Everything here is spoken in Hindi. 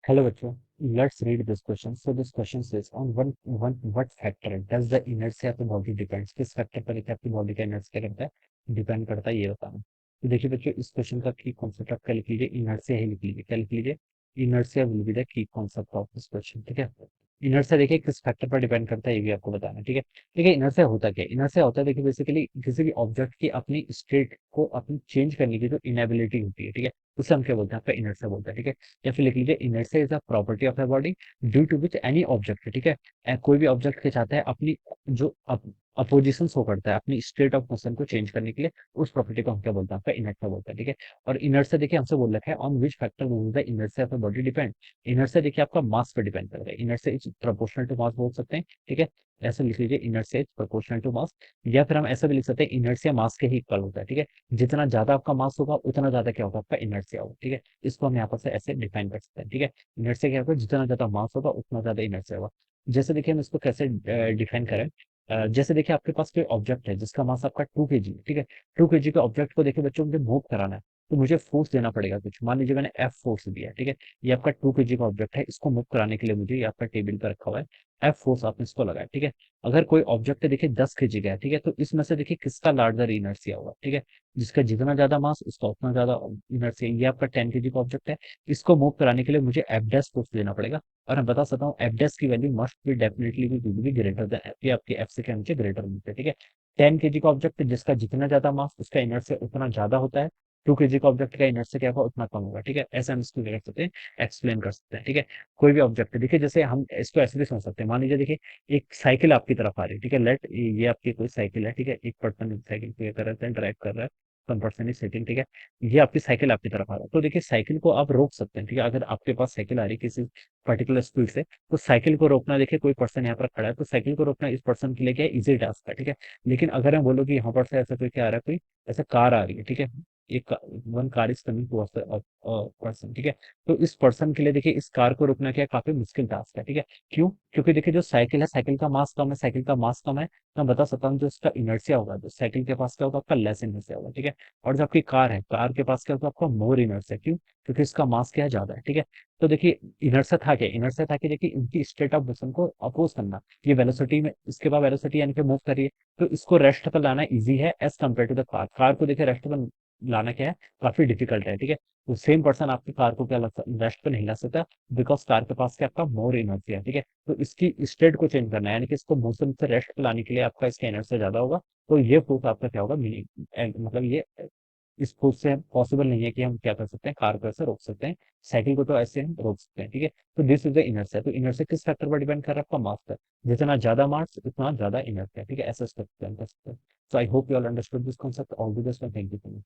Hello, bachcho. Let's read this question. So this question says, on what factor does the inertia of the body depends? किस फैक्टर पर एक आपकी बॉडी का इनर्शिया क्या करता है, डिपेंड करता है, ये बताना। तो देखिए बच्चों, इस क्वेश्चन का की कॉन्सेप्ट आप क्या लिख लीजिए, इनर्शिया ही लिख लीजिए। क्या लिख लीजिए? Inertia will be the key concept of this question. ठीक है। इनर्शिया देखिए किस फैक्टर पर डिपेंड करता है, ये भी आपको बताना है। ठीक है। देखिए इनर्शिया होता क्या है? इनर्शिया होता है, देखिए बेसिकली किसी भी ऑब्जेक्ट की अपनी स्टेट को अपनी चेंज करने की जो इनेबिलिटी होती है। ठीक है। उसे हम क्या बोलते हैं? आपका इनर्शिया बोलते हैं। ठीक है। या फिर लिख लीजिए, inertia is a property of a body due to which any object, ठीक है, कोई भी ऑब्जेक्ट के चाहता है अपनी जो अपोजिशन शो करता है, अपनी स्टेट ऑफ मोशन को चेंज करने के लिए, उस प्रॉपर्टी को हम क्या बोलते हैं? आपका इनर्शिया बोलते हैं। ठीक है। और इनर्शिया देखिए हमसे बोल रखा है, on which factor will the inertia of a body depend. Inertia देखिए आपका मास पे डिपेंड करता है। Inertia is proportional to mass बोल सकते हैं। ठीक है। ऐसे लिख लीजिए, inertia is proportional to mass. या फिर हम ऐसा भी लिख सकते हैं, इनर्शिया मास के ही इक्वल होता है। ठीक है। जितना ज्यादा आपका मास होगा उतना ज्यादा क्या होगा? आपका इनर्शिया होगा। ठीक है। इसको हम यहाँ पर से ऐसे डिफाइन कर सकते हैं। ठीक है। इनर्शिया क्या होगा? जितना ज्यादा मास होगा उतना ज्यादा इनर्शिया होगा। जैसे देखिए हम इसको कैसे डिफाइन करें। जैसे देखिए आपके पास कोई ऑब्जेक्ट है जिसका मास आपका 2 kg है। ठीक है। 2 kg के ऑब्जेक्ट को देखिए बच्चों, मुझे मूव कराना है, तो मुझे फोर्स देना पड़ेगा कुछ। मान लीजिए मैंने एफ फोर्स दिया है। ठीक है। ये आपका 2 kg का ऑब्जेक्ट है, इसको मूव कराने के लिए मुझे, ये आपका टेबल पर रखा हुआ है, एफ फोर्स आपने इसको लगाया। ठीक है। अगर कोई ऑब्जेक्ट है देखिए 10 kg का है। ठीक है। तो इसमें से देखिए किसका लार्जर इनर्शिया होगा? ठीक है। जिसका जितना ज्यादा मास उसका उतना ज्यादा इनर्शिया। ये आपका 10 kg का ऑब्जेक्ट है, इसको मूव कराने के लिए मुझे एफ डैश फोर्स देना पड़ेगा। और मैं बता सकता हूँ एफ डैश की value must be definitely be greater than F. ये आपकी एफ से क्या नीचे ग्रेटर मिलते हैं। ठीक है। 10 kg का ऑब्जेक्ट है, जिसका जितना ज्यादा मास उसका इनर्शिया उतना ज्यादा होता है। 2 kg का ऑब्जेक्ट का इनर्शिया क्या होगा? उतना कम होगा। ठीक है। ऐसा हम इसको कर सकते हैं, एक्सप्लेन कर सकते हैं। ठीक है। कोई भी ऑब्जेक्ट है देखिए, जैसे हम इसको ऐसे भी समझ सकते हैं, मान लीजिए देखिए एक साइकिल आपकी तरफ आ रही है। ठीक है। लेट ये आपकी कोई साइकिल है। ठीक है। एक पर्सन साइकिल पे कर रहा है, ड्राइव कर रहा है, वन पर्सन इज सिटिंग। ठीक है। ये आपकी साइकिल आपकी तरफ आ रहा है, तो देखिए साइकिल को आप रोक सकते हैं। ठीक है। अगर आपके पास साइकिल आ रही है किसी पर्टिकुलर स्पीड से, तो साइकिल को रोकना, देखिए कोई पर्सन यहाँ पर खड़ा है, तो साइकिल को रोकना इस पर्सन के लिए क्या है? इजी टास्क है। ठीक है। लेकिन अगर हम बोलो कि यहाँ पर से ऐसा कोई क्या आ रहा है, कोई ऐसा कार आ रही है। ठीक है। एक one car is coming to person. ठीक है। तो इस पर्सन के लिए देखिए इस कार को रोकना क्या है? काफी मुश्किल टास्क है। ठीक है। क्यों? क्योंकि देखिए जो साइकिल है, साइकिल का मास कम है, साइकिल का मास कम है, तो मैं बता सकता हूँ जो इसका इनर्शिया होगा, जो साइकिल के पास क्या होगा? आपका लेस इनर्शिया होगा। ठीक है। और जो आपकी कार है, कार के पास क्या होगा? आपका मोर इनर्शिया। क्यों? क्योंकि इसका मास क्या है? ज्यादा है। ठीक है। तो देखिए इनर्शिया था क्या? इनर्शिया था कि देखिए इनकी स्टेट ऑफ मोशन को अपोज करना। ये वेलोसिटी में, इसके बाद वेलोसिटी यानी कि मूव करिए, तो इसको रेस्ट पर लाना इजी है as compare to the car. Car को देखिए रेस्ट पर लाना क्या है? काफी डिफिकल्ट है। ठीक है। तो सेम पर्सन आपकी कार को क्या लगता है? रेस्ट पे नहीं ला सकता, बिकॉज कार के पास क्या? आपका मोर इनर्जी है। ठीक है। तो इसकी स्टेट को चेंज करना है, यानी कि इसको मोशन से रेस्ट पे लाने के लिए आपका इसका एनर्जी ज्यादा होगा। तो ये प्रूफ आपका क्या होगा? मतलब ये इस प्रूफ से पॉसिबल नहीं है कि हम क्या कर सकते हैं, कार को ऐसे रोक सकते हैं। साइकिल को तो ऐसे हम रोक सकते हैं। ठीक है। तो दिस इज द इनर्शिया। तो इनर्शिया किस फैक्टर पर डिपेंड कर रहा है? आपका मास पर। जितना ज्यादा मास उतना ज्यादा इनर्शिया। ठीक है। ऐसे कर सकते हैं। So I hope you all understood this concept. All the best and thank you.